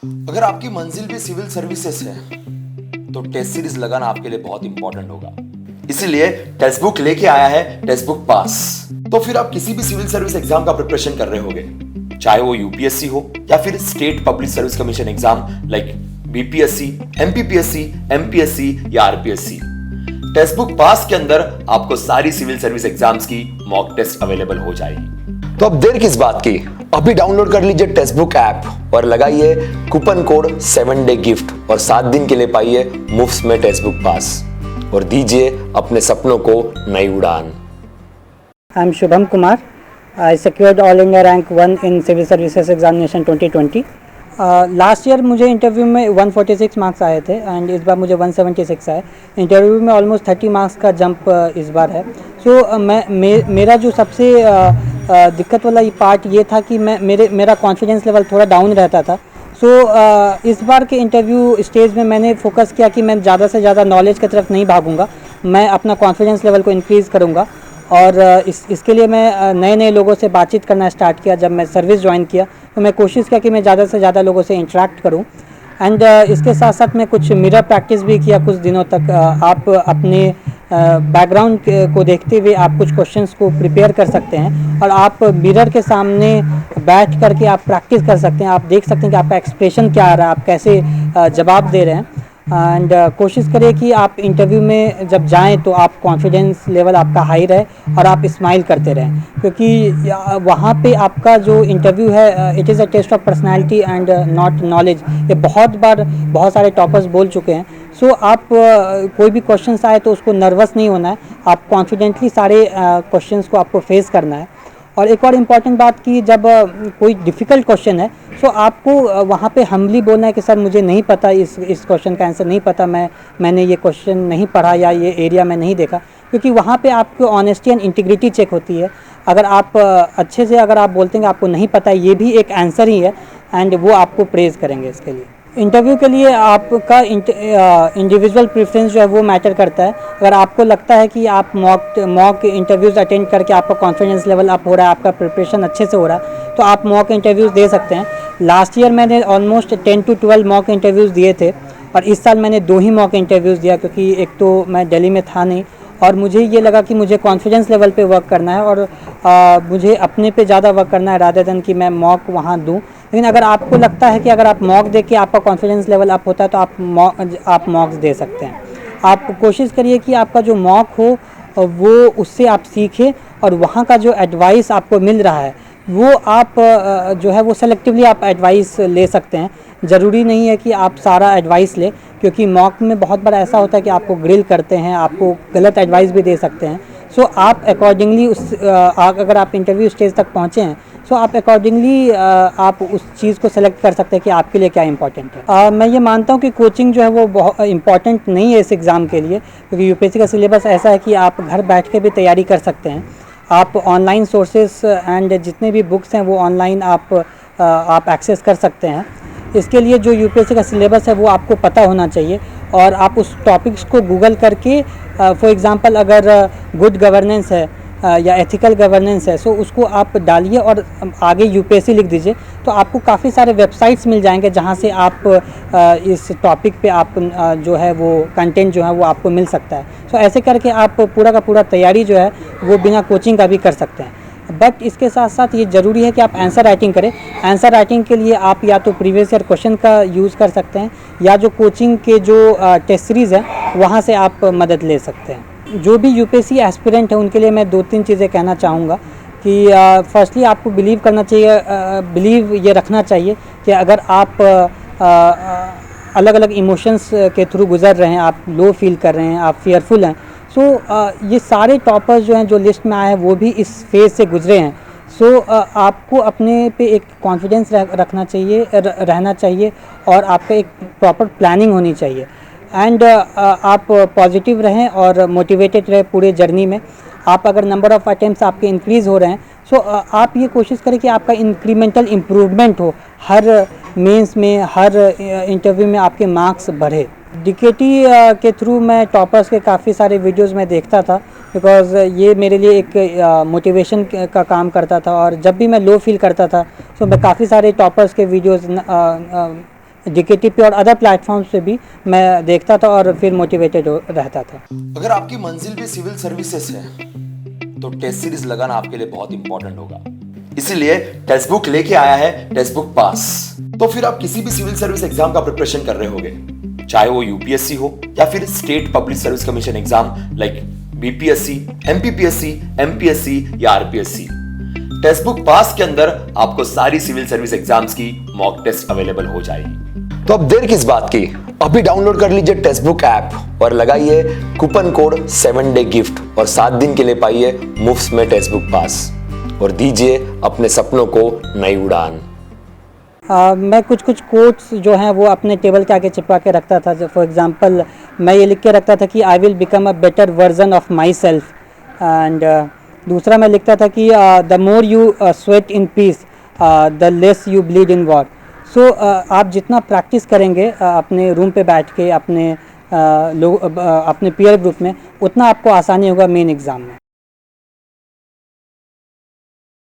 अगर आपकी मंजिल भी सिविल सर्विसेज है तो टेस्ट सीरीज लगाना आपके लिए बहुत इंपॉर्टेंट होगा। इसीलिए टेक्स्ट बुक लेके आया है टेक्स्ट बुक पास। तो फिर आप किसी भी सिविल सर्विस एग्जाम का प्रिपरेशन कर रहे होगे, चाहे वो यूपीएससी हो या फिर state public service commission exam like BPSC, MPPSC, MPSC या आरपीएससी। टेक्स्ट बुक पास के अंदर आपको सारी सिविल सर्विस एग्जाम्स की मॉक टेस्ट अवेलेबल हो जाएगी। तो अब देर किस बात की, अभी डाउनलोड कर लीजिए टेक्स्ट बुक ऐप और लगाइए कूपन कोड 7 डे गिफ्ट और 7 दिन के लिए पाइए मुफ्त में टेक्स्ट बुक पास और दीजिए अपने सपनों को नई उड़ान। I am Shubham Kumar. I secured all India rank 1 in civil services examination 2020. Last year मुझे इंटरव्यू में 146 मार्क्स आए थे एंड इस बार मुझे 176 आए. इंटरव्यू में ऑलमोस्ट 30 मार्क्स का जंप इस बार है. सो मेरा जो सबसे दिक्कत वाला ये पार्ट ये था कि मेरा कॉन्फिडेंस लेवल थोड़ा डाउन रहता था. सो इस बार के इंटरव्यू स्टेज में मैंने फोकस किया कि मैं ज़्यादा से ज़्यादा नॉलेज की तरफ नहीं भागूंगा, मैं अपना कॉन्फिडेंस लेवल को इंक्रीज़ करूंगा. और इसके लिए मैं नए लोगों से बातचीत करना स्टार्ट किया. जब मैं सर्विस ज्वाइन किया तो मैं कोशिश किया कि मैं ज़्यादा से ज़्यादा लोगों से इंटरेक्ट करूं. एंड इसके साथ साथ मैं कुछ मिरर प्रैक्टिस भी किया कुछ दिनों तक. आप अपने बैकग्राउंड को देखते हुए आप कुछ क्वेश्चंस को प्रिपेयर कर सकते हैं और आप मिरर के सामने बैठ करके आप प्रैक्टिस कर सकते हैं. आप देख सकते हैं कि आपका एक्सप्रेशन क्या आ रहा है, आप कैसे जवाब दे रहे हैं. एंड कोशिश करिए कि आप इंटरव्यू में जब जाएं तो आप कॉन्फिडेंस लेवल आपका हाई रहे और आप स्माइल करते रहें, क्योंकि वहाँ पे आपका जो इंटरव्यू है it is a test of personality and not knowledge. ये बहुत बार बहुत सारे टॉपर्स बोल चुके हैं. सो आप कोई भी क्वेश्चंस आए तो उसको नर्वस नहीं होना है, आप कॉन्फिडेंटली सारे क्वेश्चंस को आपको फेस करना है. और एक और इम्पॉर्टेंट बात कि जब कोई डिफ़िकल्ट क्वेश्चन है तो आपको वहाँ पे हम्बली बोलना है कि सर मुझे नहीं पता, इस क्वेश्चन का आंसर नहीं पता, मैंने ये क्वेश्चन नहीं पढ़ा या ये एरिया में नहीं देखा. क्योंकि वहाँ पे आपकी ऑनेस्टी एंड इंटीग्रिटी चेक होती है. अगर आप अच्छे से अगर आप बोलते हैं कि आपको नहीं पता, ये भी एक आंसर ही है एंड वो आपको प्रेज़ करेंगे. इसके लिए इंटरव्यू के लिए आपका इंडिविजुअल प्रेफरेंस जो है वो मैटर करता है. अगर आपको लगता है कि आप मॉक इंटरव्यूज़ अटेंड करके आपका कॉन्फिडेंस लेवल अप हो रहा है, आपका प्रिपरेशन अच्छे से हो रहा है, तो आप मॉक इंटरव्यूज़ दे सकते हैं. लास्ट ईयर मैंने ऑलमोस्ट 10 to 12 मॉक इंटरव्यूज़ दिए थे और इस साल मैंने 2 ही मॉक इंटरव्यूज़ दिया, क्योंकि एक तो मैं दिल्ली में था नहीं और मुझे ये लगा कि मुझे कॉन्फिडेंस लेवल पे वर्क करना है और मुझे अपने पे ज़्यादा वर्क करना है रादर देन कि मैं मॉक वहाँ दूँ. लेकिन अगर आपको लगता है कि अगर आप मॉक दे के आपका कॉन्फिडेंस लेवल अप होता है तो आप मॉक्स दे सकते हैं. आप कोशिश करिए कि आपका जो मॉक हो वो उससे आप सीखें और वहाँ का जो एडवाइस आपको मिल रहा है वो आप जो है वो सेलेक्टिवली आप एडवाइस ले सकते हैं. ज़रूरी नहीं है कि आप सारा एडवाइस लें, क्योंकि मॉक में बहुत बार ऐसा होता है कि आपको ग्रिल करते हैं, आपको गलत एडवाइस भी दे सकते हैं. सो आप अकॉर्डिंगली अगर आप इंटरव्यू स्टेज तक पहुँचे हैं सो आप अकॉर्डिंगली आप उस चीज़ को सेलेक्ट कर सकते हैं कि आपके लिए क्या इंपॉर्टेंट है. मैं ये मानता हूँ कि कोचिंग जो है वो बहुत इंपॉर्टेंट नहीं है इस एग्ज़ाम के लिए, क्योंकि यूपीएससी का सिलेबस ऐसा है कि आप घर बैठ के भी तैयारी कर सकते हैं. आप ऑनलाइन सोर्सेस एंड जितने भी बुक्स हैं वो ऑनलाइन आप एक्सेस कर सकते हैं. इसके लिए जो यूपीएससी का सिलेबस है वो आपको पता होना चाहिए और आप उस टॉपिक्स को गूगल करके फॉर एग्ज़ाम्पल अगर गुड गवर्नेंस है या एथिकल गवर्नेंस है सो उसको आप डालिए और आगे यूपीएससी लिख दीजिए, तो आपको काफ़ी सारे वेबसाइट्स मिल जाएंगे जहाँ से आप इस टॉपिक पे आप जो है वो कंटेंट जो है वो आपको मिल सकता है. सो ऐसे करके आप पूरा का पूरा तैयारी जो है वो बिना कोचिंग का भी कर सकते हैं. बट इसके साथ साथ ये ज़रूरी है कि आप आंसर राइटिंग करें. आंसर राइटिंग के लिए आप या तो प्रीवियस ईयर क्वेश्चन का यूज़ कर सकते हैं या जो कोचिंग के जो टेस्ट सीरीज़ हैं वहाँ से आप मदद ले सकते हैं. जो भी यूपीएससी एस्पिरेंट है उनके लिए मैं 2-3 चीज़ें कहना चाहूँगा कि फर्स्टली आपको बिलीव करना चाहिए, बिलीव ये रखना चाहिए कि अगर आप अलग अलग इमोशंस के थ्रू गुज़र रहे हैं, आप लो फील कर रहे हैं, आप फियरफुल हैं, सो ये सारे टॉपर्स जो हैं जो लिस्ट में आए हैं वो भी इस फेज़ से गुजरे हैं. सो आपको अपने पे एक कॉन्फिडेंस रखना चाहिए, रहना चाहिए और आपका एक प्रॉपर प्लानिंग होनी चाहिए. एंड आप पॉजिटिव रहें और मोटिवेटेड रहें पूरे जर्नी में. आप अगर नंबर ऑफ़ अटैम्प्ट्स आपके इंक्रीज़ हो रहे हैं सो आप ये कोशिश करें कि आपका इंक्रीमेंटल इम्प्रूवमेंट हो, हर मेंस में हर इंटरव्यू में आपके मार्क्स बढ़े. डीकेटी के थ्रू मैं टॉपर्स के काफ़ी सारे वीडियोस में देखता था, बिकॉज़ ये मेरे लिए एक मोटिवेशन का काम करता था. और जब भी मैं लो फील करता था तो मैं काफ़ी सारे टॉपर्स के वीडियोस DKTP और अदर प्लेटफॉर्म्स पे भी मैं देखता था और फिर मोटिवेटेड रहता था। अगर आपकी मंजिल भी सिविल सर्विसेज है तो टेस्ट सीरीज लगाना आपके लिए बहुत इंपॉर्टेंट होगा। इसीलिए टेक्स्ट बुक लेके आया है टेक्स्ट बुक पास। तो फिर आप किसी भी सिविल सर्विस एग्जाम का प्रिपरेशन कर रहे होगे, चाहे वो यूपीएससी हो या फिर state public service commission exam like BPSC, MPPSC, MPSC या आरपीएससी। टेक्स्ट बुक पास के अंदर आपको सारी सिविल सर्विस एग्जाम्स की मॉक टेस्ट अवेलेबल हो जाएगी। तो अब देर किस बात की, अभी डाउनलोड कर लीजिए टेक्स्ट बुक ऐप और लगाइए कूपन कोड 7 डे गिफ्ट और 7 दिन के लिए पाइए मुफ्त में टेक्स्ट बुक पास और दीजिए अपने सपनों को नई उड़ान। मैं कुछ कोट्स जो हैं वो अपने टेबल के आगे चिपका के रखता था। फॉर एग्जांपल मैं ये लिख के रखता था कि I will become a better version of myself. And दूसरा मैं लिखता था कि the more you sweat in peace the less you bleed in war. So आप जितना प्रैक्टिस करेंगे अपने रूम पे बैठ के अपने अपने पीयर ग्रुप में, उतना आपको आसानी होगा मेन एग्ज़ाम में।